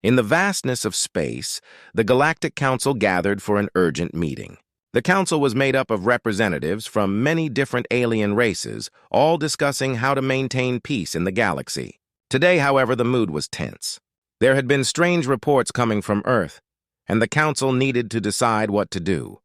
In the vastness of space, the Galactic Council gathered for an urgent meeting. The council was made up of representatives from many different alien races, all discussing how to maintain peace in the galaxy. Today, however, the mood was tense. There had been strange reports coming from Earth, and the council needed to decide what to do.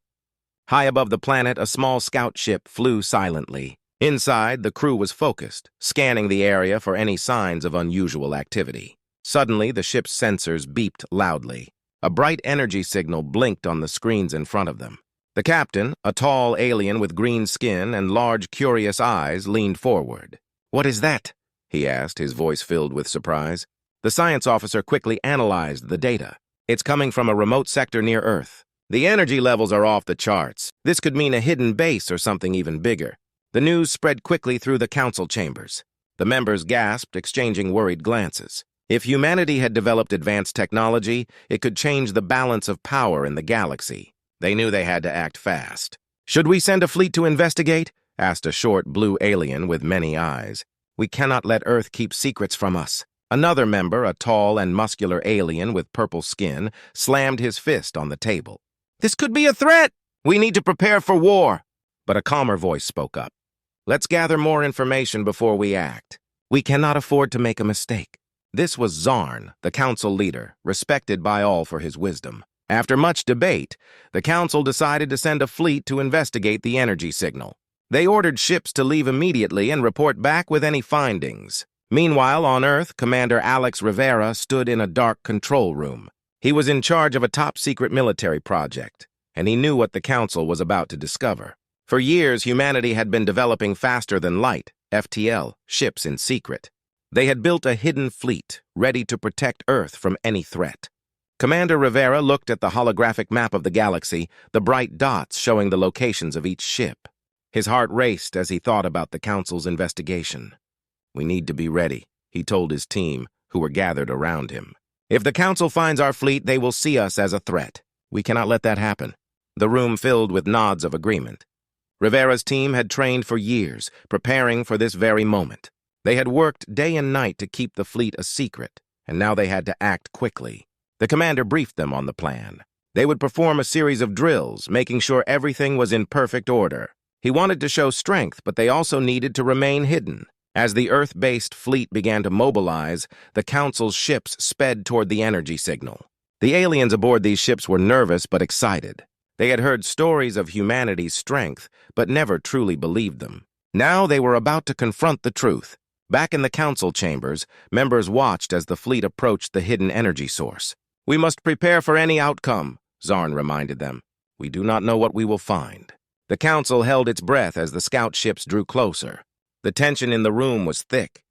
High above the planet, a small scout ship flew silently. Inside, the crew was focused, scanning the area for any signs of unusual activity. Suddenly, the ship's sensors beeped loudly. A bright energy signal blinked on the screens in front of them. The captain, a tall alien with green skin and large, curious eyes, leaned forward. "What is that?" he asked, his voice filled with surprise. The science officer quickly analyzed the data. "It's coming from a remote sector near Earth. The energy levels are off the charts. This could mean a hidden base or something even bigger." The news spread quickly through the council chambers. The members gasped, exchanging worried glances. If humanity had developed advanced technology, it could change the balance of power in the galaxy. They knew they had to act fast. "Should we send a fleet to investigate?" asked a short blue alien with many eyes. "We cannot let Earth keep secrets from us." Another member, a tall and muscular alien with purple skin, slammed his fist on the table. "This could be a threat! We need to prepare for war!" But a calmer voice spoke up. "Let's gather more information before we act. We cannot afford to make a mistake." This was Zarn, the council leader, respected by all for his wisdom. After much debate, the council decided to send a fleet to investigate the energy signal. They ordered ships to leave immediately and report back with any findings. Meanwhile, on Earth, Commander Alex Rivera stood in a dark control room. He was in charge of a top-secret military project, and he knew what the council was about to discover. For years, humanity had been developing faster than light, FTL, ships in secret. They had built a hidden fleet, ready to protect Earth from any threat. Commander Rivera looked at the holographic map of the galaxy, the bright dots showing the locations of each ship. His heart raced as he thought about the council's investigation. "We need to be ready," he told his team, who were gathered around him. "If the council finds our fleet, they will see us as a threat. We cannot let that happen." The room filled with nods of agreement. Rivera's team had trained for years, preparing for this very moment. They had worked day and night to keep the fleet a secret, and now they had to act quickly. The commander briefed them on the plan. They would perform a series of drills, making sure everything was in perfect order. He wanted to show strength, but they also needed to remain hidden. As the Earth-based fleet began to mobilize, the council's ships sped toward the energy signal. The aliens aboard these ships were nervous but excited. They had heard stories of humanity's strength, but never truly believed them. Now they were about to confront the truth. Back in the council chambers, members watched as the fleet approached the hidden energy source. "We must prepare for any outcome," Zarn reminded them. "We do not know what we will find." The council held its breath as the scout ships drew closer. The tension in the room was thick.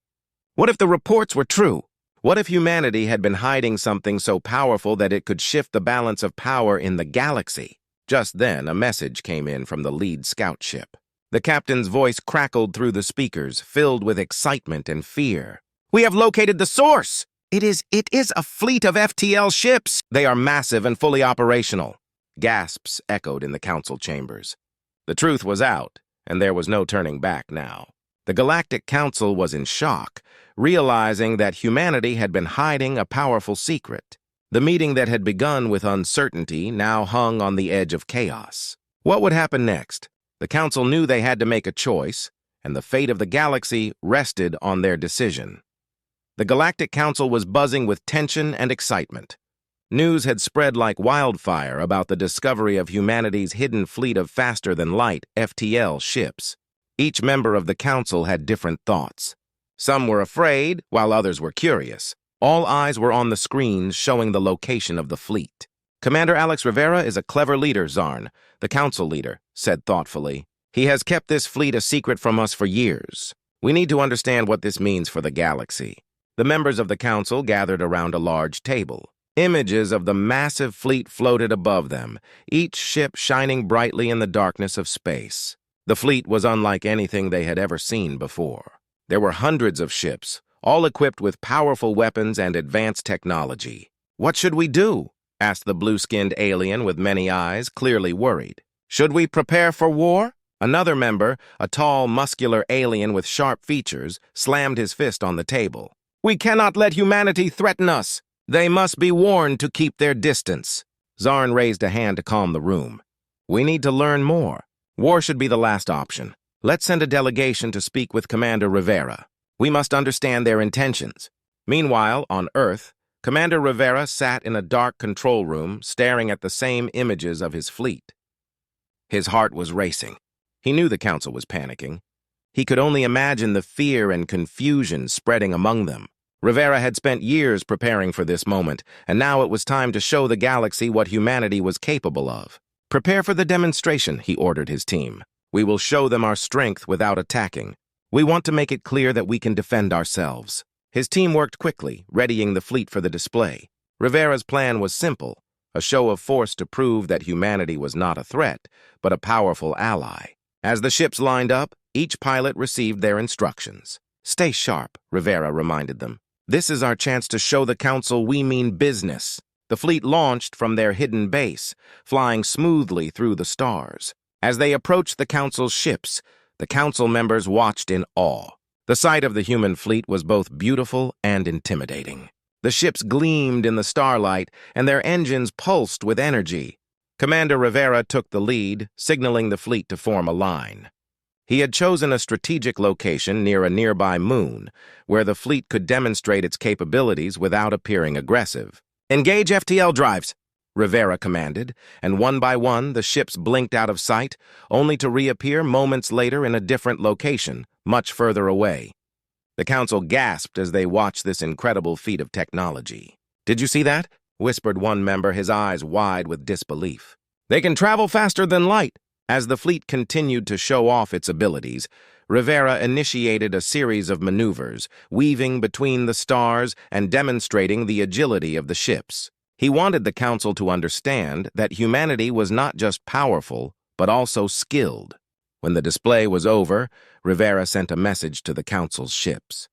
What if the reports were true? What if humanity had been hiding something so powerful that it could shift the balance of power in the galaxy? Just then, a message came in from the lead scout ship. The captain's voice crackled through the speakers, filled with excitement and fear. "We have located the source! It is a fleet of FTL ships. They are massive and fully operational." Gasps echoed in the council chambers. The truth was out, and there was no turning back now. The Galactic Council was in shock, realizing that humanity had been hiding a powerful secret. The meeting that had begun with uncertainty now hung on the edge of chaos. What would happen next? The council knew they had to make a choice, and the fate of the galaxy rested on their decision. The Galactic Council was buzzing with tension and excitement. News had spread like wildfire about the discovery of humanity's hidden fleet of faster-than-light FTL ships. Each member of the council had different thoughts. Some were afraid, while others were curious. All eyes were on the screens showing the location of the fleet. "Commander Alex Rivera is a clever leader, Zarn," the council leader said thoughtfully. "He has kept this fleet a secret from us for years. We need to understand what this means for the galaxy." The members of the council gathered around a large table. Images of the massive fleet floated above them, each ship shining brightly in the darkness of space. The fleet was unlike anything they had ever seen before. There were hundreds of ships, all equipped with powerful weapons and advanced technology. "What should we do?" asked the blue-skinned alien with many eyes, clearly worried. "Should we prepare for war?" Another member, a tall, muscular alien with sharp features, slammed his fist on the table. "We cannot let humanity threaten us. They must be warned to keep their distance. Zarn raised a hand to calm the room. We need to learn more. War should be the last option. Let's send a delegation to speak with Commander Rivera. We must understand their intentions. Meanwhile, on Earth, Commander Rivera sat in a dark control room, staring at the same images of his fleet. His heart was racing. He knew the Council was panicking. He could only imagine the fear and confusion spreading among them. Rivera had spent years preparing for this moment, and now it was time to show the galaxy what humanity was capable of. Prepare for the demonstration, he ordered his team. We will show them our strength without attacking. We want to make it clear that we can defend ourselves. His team worked quickly, readying the fleet for the display. Rivera's plan was simple, a show of force to prove that humanity was not a threat, but a powerful ally. As the ships lined up, each pilot received their instructions. Stay sharp, Rivera reminded them. This is our chance to show the Council we mean business. The fleet launched from their hidden base, flying smoothly through the stars. As they approached the Council's ships, the Council members watched in awe. The sight of the human fleet was both beautiful and intimidating. The ships gleamed in the starlight, and their engines pulsed with energy. Commander Rivera took the lead, signaling the fleet to form a line. He had chosen a strategic location near a nearby moon, where the fleet could demonstrate its capabilities without appearing aggressive. Engage FTL drives, Rivera commanded, and one by one the ships blinked out of sight, only to reappear moments later in a different location, much further away. The Council gasped as they watched this incredible feat of technology. "Did you see that?" whispered one member, his eyes wide with disbelief. "They can travel faster than light." As the fleet continued to show off its abilities, Rivera initiated a series of maneuvers, weaving between the stars and demonstrating the agility of the ships. He wanted the Council to understand that humanity was not just powerful, but also skilled. When the display was over, Rivera sent a message to the Council's ships.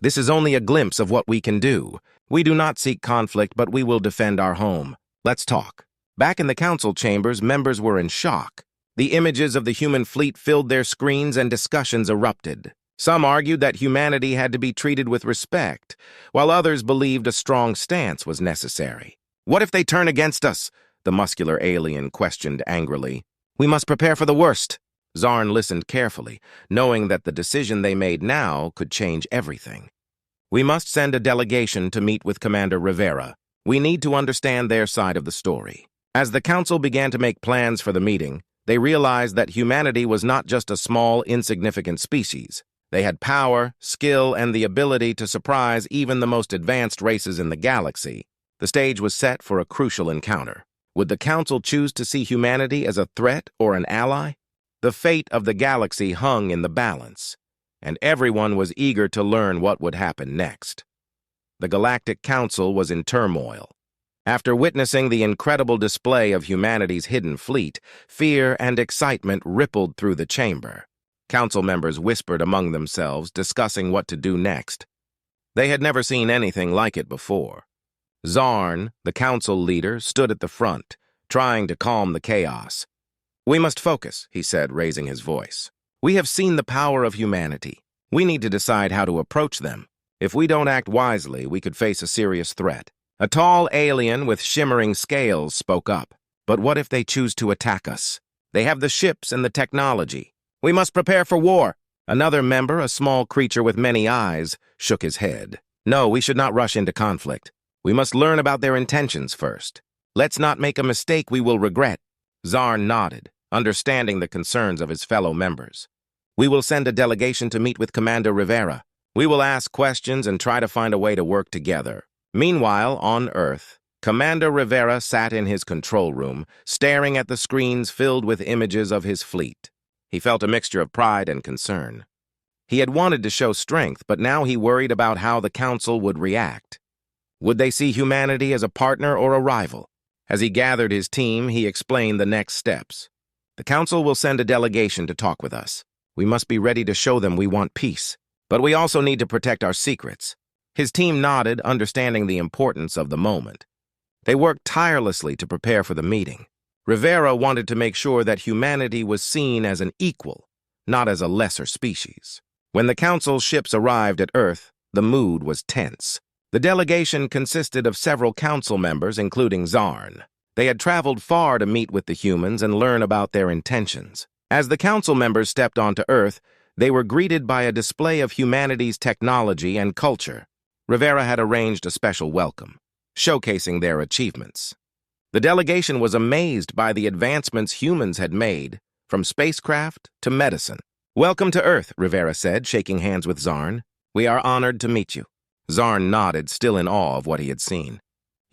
"This is only a glimpse of what we can do. We do not seek conflict, but we will defend our home. Let's talk." Back in the Council chambers, members were in shock. The images of the human fleet filled their screens and discussions erupted. Some argued that humanity had to be treated with respect, while others believed a strong stance was necessary. "What if they turn against us?" the muscular alien questioned angrily. "We must prepare for the worst." Zarn listened carefully, knowing that the decision they made now could change everything. "We must send a delegation to meet with Commander Rivera. We need to understand their side of the story." As the Council began to make plans for the meeting, they realized that humanity was not just a small, insignificant species. They had power, skill, and the ability to surprise even the most advanced races in the galaxy. The stage was set for a crucial encounter. Would the Council choose to see humanity as a threat or an ally? The fate of the galaxy hung in the balance, and everyone was eager to learn what would happen next. The Galactic Council was in turmoil. After witnessing the incredible display of humanity's hidden fleet, fear and excitement rippled through the chamber. Council members whispered among themselves, discussing what to do next. They had never seen anything like it before. Zarn, the Council leader, stood at the front, trying to calm the chaos. "We must focus," he said, raising his voice. "We have seen the power of humanity. We need to decide how to approach them. If we don't act wisely, we could face a serious threat." A tall alien with shimmering scales spoke up. "But what if they choose to attack us? They have the ships and the technology. We must prepare for war." Another member, a small creature with many eyes, shook his head. "No, we should not rush into conflict. We must learn about their intentions first. Let's not make a mistake we will regret." Zarn nodded, understanding the concerns of his fellow members. "We will send a delegation to meet with Commander Rivera. We will ask questions and try to find a way to work together." Meanwhile, on Earth, Commander Rivera sat in his control room, staring at the screens filled with images of his fleet. He felt a mixture of pride and concern. He had wanted to show strength, but now he worried about how the Council would react. Would they see humanity as a partner or a rival? As he gathered his team, he explained the next steps. "The Council will send a delegation to talk with us. We must be ready to show them we want peace, but we also need to protect our secrets." His team nodded, understanding the importance of the moment. They worked tirelessly to prepare for the meeting. Rivera wanted to make sure that humanity was seen as an equal, not as a lesser species. When the Council's ships arrived at Earth, the mood was tense. The delegation consisted of several council members, including Zarn. They had traveled far to meet with the humans and learn about their intentions. As the council members stepped onto Earth, they were greeted by a display of humanity's technology and culture. Rivera had arranged a special welcome, showcasing their achievements. The delegation was amazed by the advancements humans had made, from spacecraft to medicine. "Welcome to Earth," Rivera said, shaking hands with Zarn. "We are honored to meet you." Zarn nodded, still in awe of what he had seen.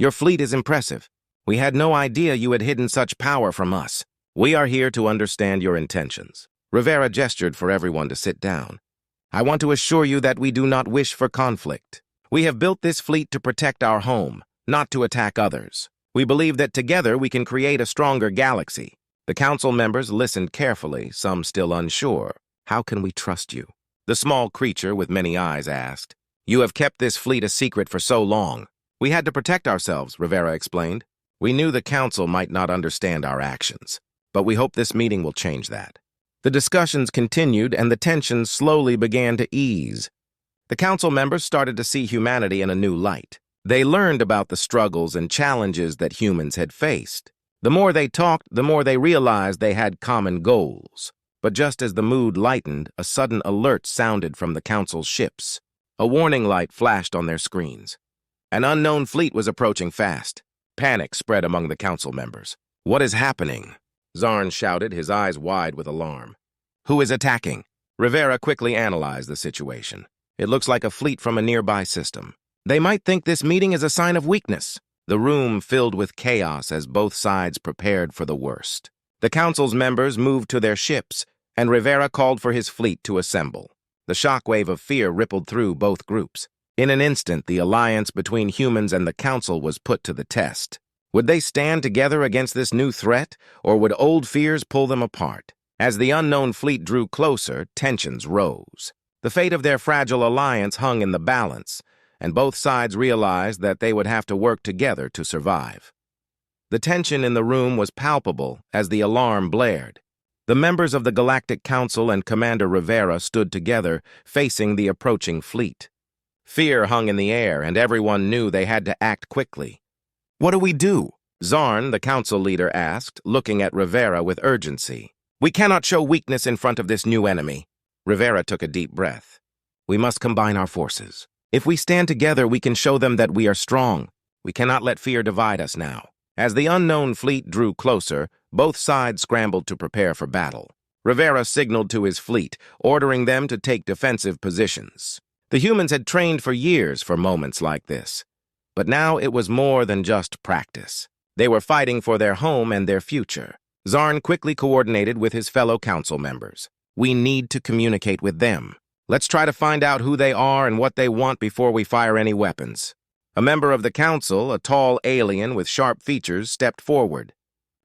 "Your fleet is impressive. We had no idea you had hidden such power from us. We are here to understand your intentions." Rivera gestured for everyone to sit down. "I want to assure you that we do not wish for conflict. We have built this fleet to protect our home, not to attack others. We believe that together we can create a stronger galaxy." The council members listened carefully, some still unsure. "How can we trust you?" the small creature with many eyes asked. "You have kept this fleet a secret for so long." "We had to protect ourselves," Rivera explained. "We knew the council might not understand our actions, but we hope this meeting will change that." The discussions continued and the tensions slowly began to ease. The council members started to see humanity in a new light. They learned about the struggles and challenges that humans had faced. The more they talked, the more they realized they had common goals. But just as the mood lightened, a sudden alert sounded from the council's ships. A warning light flashed on their screens. An unknown fleet was approaching fast. Panic spread among the council members. "What is happening?" Zarn shouted, his eyes wide with alarm. "Who is attacking?" Rivera quickly analyzed the situation. "It looks like a fleet from a nearby system. They might think this meeting is a sign of weakness." The room filled with chaos as both sides prepared for the worst. The council's members moved to their ships, and Rivera called for his fleet to assemble. The shockwave of fear rippled through both groups. In an instant, the alliance between humans and the council was put to the test. Would they stand together against this new threat, or would old fears pull them apart? As the unknown fleet drew closer, tensions rose. The fate of their fragile alliance hung in the balance, and both sides realized that they would have to work together to survive. The tension in the room was palpable as the alarm blared. The members of the Galactic Council and Commander Rivera stood together, facing the approaching fleet. Fear hung in the air, and everyone knew they had to act quickly. "What do we do?" Zarn, the council leader, asked, looking at Rivera with urgency. "We cannot show weakness in front of this new enemy." Rivera took a deep breath. "We must combine our forces. If we stand together, we can show them that we are strong. We cannot let fear divide us now." As the unknown fleet drew closer, both sides scrambled to prepare for battle. Rivera signaled to his fleet, ordering them to take defensive positions. The humans had trained for years for moments like this. But now it was more than just practice. They were fighting for their home and their future. Zarn quickly coordinated with his fellow council members. "We need to communicate with them. Let's try to find out who they are and what they want before we fire any weapons." A member of the council, a tall alien with sharp features, stepped forward.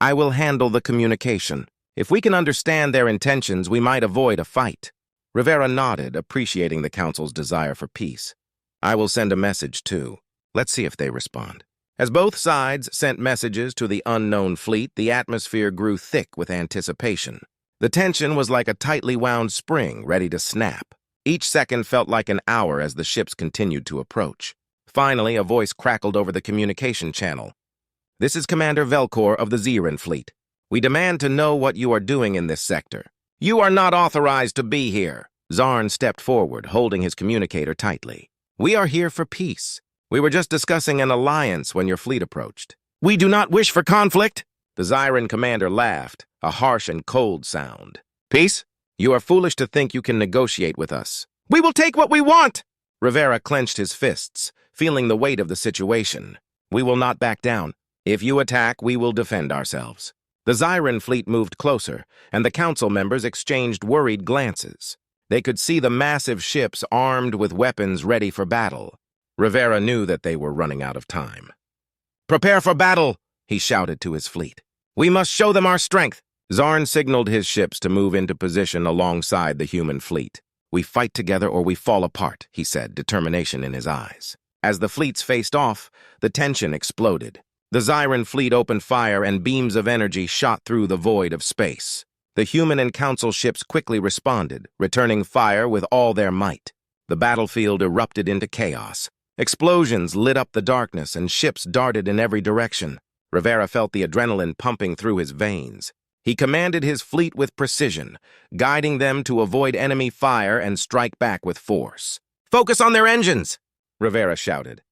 "I will handle the communication. If we can understand their intentions, we might avoid a fight." Rivera nodded, appreciating the council's desire for peace. "I will send a message, too. Let's see if they respond." As both sides sent messages to the unknown fleet, the atmosphere grew thick with anticipation. The tension was like a tightly wound spring ready to snap. Each second felt like an hour as the ships continued to approach. Finally, a voice crackled over the communication channel. "This is Commander Velcor of the Zeran fleet. We demand to know what you are doing in this sector." "You are not authorized to be here." Zarn stepped forward, holding his communicator tightly. "We are here for peace. We were just discussing an alliance when your fleet approached." "We do not wish for conflict." The Zeran commander laughed, a harsh and cold sound. "Peace? You are foolish to think you can negotiate with us." "We will take what we want!" Rivera clenched his fists, feeling the weight of the situation. "We will not back down. If you attack, we will defend ourselves." The Zeran fleet moved closer, and the council members exchanged worried glances. They could see the massive ships armed with weapons ready for battle. Rivera knew that they were running out of time. "Prepare for battle!" he shouted to his fleet. "We must show them our strength." Zarn signaled his ships to move into position alongside the human fleet. "We fight together or we fall apart," he said, determination in his eyes. As the fleets faced off, the tension exploded. The Zeran fleet opened fire and beams of energy shot through the void of space. The human and council ships quickly responded, returning fire with all their might. The battlefield erupted into chaos. Explosions lit up the darkness and ships darted in every direction. Rivera felt the adrenaline pumping through his veins. He commanded his fleet with precision, guiding them to avoid enemy fire and strike back with force. "Focus on their engines!" Rivera shouted.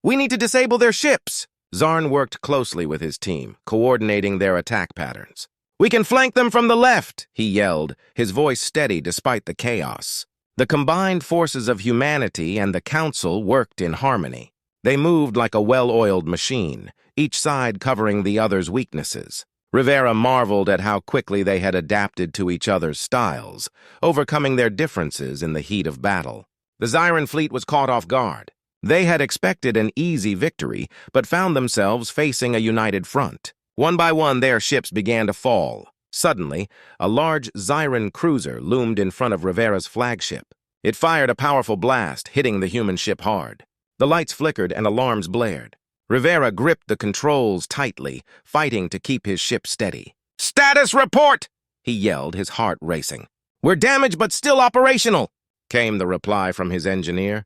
"We need to disable their ships!" Zarn worked closely with his team, coordinating their attack patterns. "We can flank them from the left," he yelled, his voice steady despite the chaos. The combined forces of humanity and the Council worked in harmony. They moved like a well-oiled machine, each side covering the other's weaknesses. Rivera marveled at how quickly they had adapted to each other's styles, overcoming their differences in the heat of battle. The Zyran fleet was caught off guard. They had expected an easy victory, but found themselves facing a united front. One by one, their ships began to fall. Suddenly, a large Zyran cruiser loomed in front of Rivera's flagship. It fired a powerful blast, hitting the human ship hard. The lights flickered and alarms blared. Rivera gripped the controls tightly, fighting to keep his ship steady. "Status report!" he yelled, his heart racing. "We're damaged but still operational," came the reply from his engineer.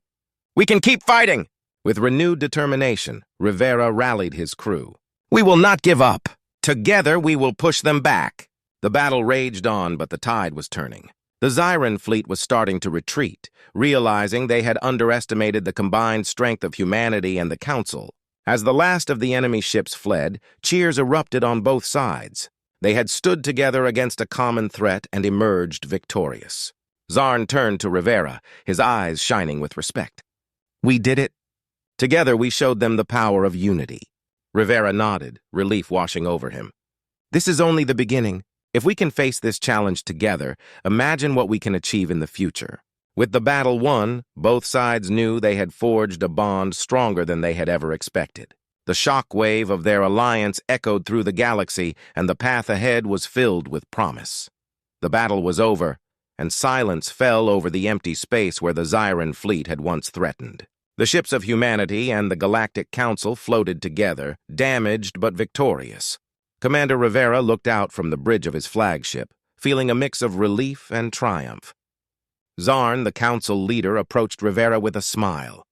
"We can keep fighting!" With renewed determination, Rivera rallied his crew. "We will not give up. Together we will push them back." The battle raged on, but the tide was turning. The Zyran fleet was starting to retreat, realizing they had underestimated the combined strength of humanity and the Council. As the last of the enemy ships fled, cheers erupted on both sides. They had stood together against a common threat and emerged victorious. Zarn turned to Rivera, his eyes shining with respect. "We did it. Together we showed them the power of unity." Rivera nodded, relief washing over him. "This is only the beginning. If we can face this challenge together, imagine what we can achieve in the future." With the battle won, both sides knew they had forged a bond stronger than they had ever expected. The shock wave of their alliance echoed through the galaxy, and the path ahead was filled with promise. The battle was over, and silence fell over the empty space where the Zyran fleet had once threatened. The ships of humanity and the Galactic Council floated together, damaged but victorious. Commander Rivera looked out from the bridge of his flagship, feeling a mix of relief and triumph. Zarn, the Council leader, approached Rivera with a smile.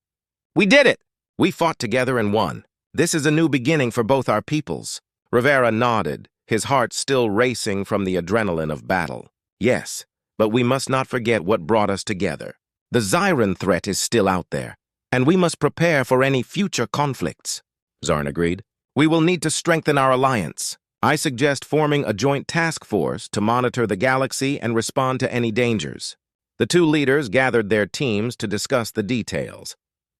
"We did it! We fought together and won. This is a new beginning for both our peoples." Rivera nodded, his heart still racing from the adrenaline of battle. "Yes, but we must not forget what brought us together. The Zyran threat is still out there, and we must prepare for any future conflicts." Zarn agreed. "We will need to strengthen our alliance. I suggest forming a joint task force to monitor the galaxy and respond to any dangers." The two leaders gathered their teams to discuss the details.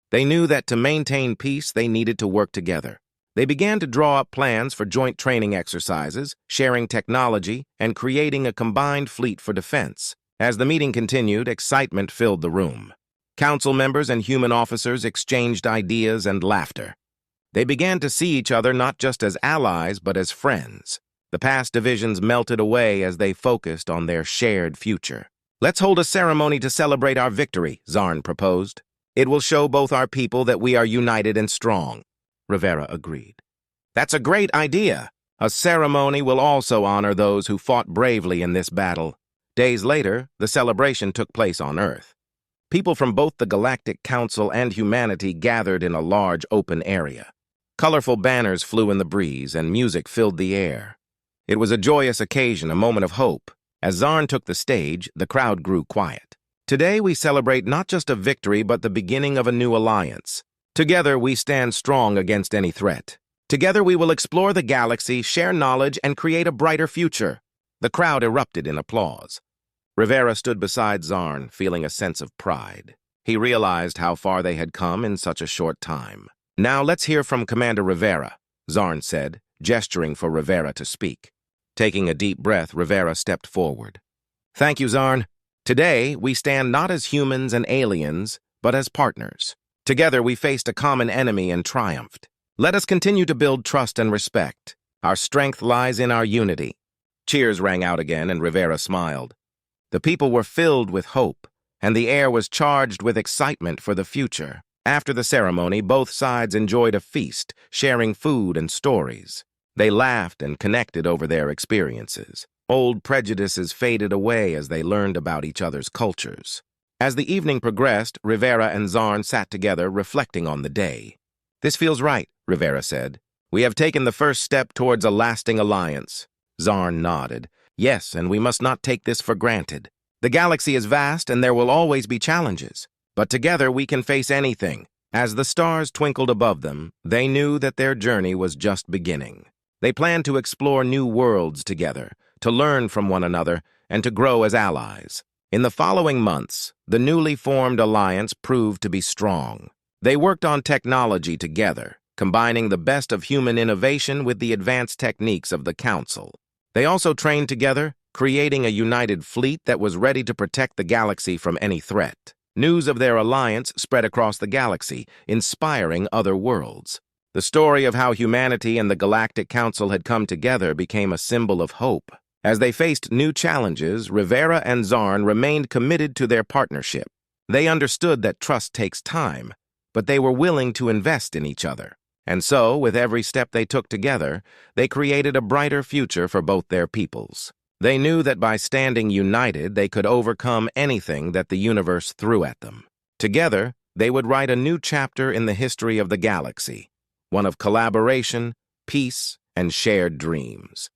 They knew that to maintain peace, they needed to work together. They began to draw up plans for joint training exercises, sharing technology, and creating a combined fleet for defense. As the meeting continued, excitement filled the room. Council members and human officers exchanged ideas and laughter. They began to see each other not just as allies, but as friends. The past divisions melted away as they focused on their shared future. "Let's hold a ceremony to celebrate our victory," Zarn proposed. "It will show both our people that we are united and strong." Rivera agreed. "That's a great idea. A ceremony will also honor those who fought bravely in this battle." Days later, the celebration took place on Earth. People from both the Galactic Council and humanity gathered in a large open area. Colorful banners flew in the breeze, and music filled the air. It was a joyous occasion, a moment of hope. As Zarn took the stage, the crowd grew quiet. "Today we celebrate not just a victory, but the beginning of a new alliance. Together we stand strong against any threat. Together we will explore the galaxy, share knowledge, and create a brighter future." The crowd erupted in applause. Rivera stood beside Zarn, feeling a sense of pride. He realized how far they had come in such a short time. "Now let's hear from Commander Rivera," Zarn said, gesturing for Rivera to speak. Taking a deep breath, Rivera stepped forward. "Thank you, Zarn. Today, we stand not as humans and aliens, but as partners. Together, we faced a common enemy and triumphed. Let us continue to build trust and respect. Our strength lies in our unity." Cheers rang out again, and Rivera smiled. The people were filled with hope, and the air was charged with excitement for the future. After the ceremony, both sides enjoyed a feast, sharing food and stories. They laughed and connected over their experiences. Old prejudices faded away as they learned about each other's cultures. As the evening progressed, Rivera and Zarn sat together, reflecting on the day. "This feels right," Rivera said. "We have taken the first step towards a lasting alliance." Zarn nodded. "Yes, and we must not take this for granted. The galaxy is vast, and there will always be challenges. But together we can face anything." As the stars twinkled above them, they knew that their journey was just beginning. They planned to explore new worlds together, to learn from one another, and to grow as allies. In the following months, the newly formed alliance proved to be strong. They worked on technology together, combining the best of human innovation with the advanced techniques of the Council. They also trained together, creating a united fleet that was ready to protect the galaxy from any threat. News of their alliance spread across the galaxy, inspiring other worlds. The story of how humanity and the Galactic Council had come together became a symbol of hope. As they faced new challenges, Rivera and Zarn remained committed to their partnership. They understood that trust takes time, but they were willing to invest in each other. And so, with every step they took together, they created a brighter future for both their peoples. They knew that by standing united, they could overcome anything that the universe threw at them. Together, they would write a new chapter in the history of the galaxy, one of collaboration, peace, and shared dreams.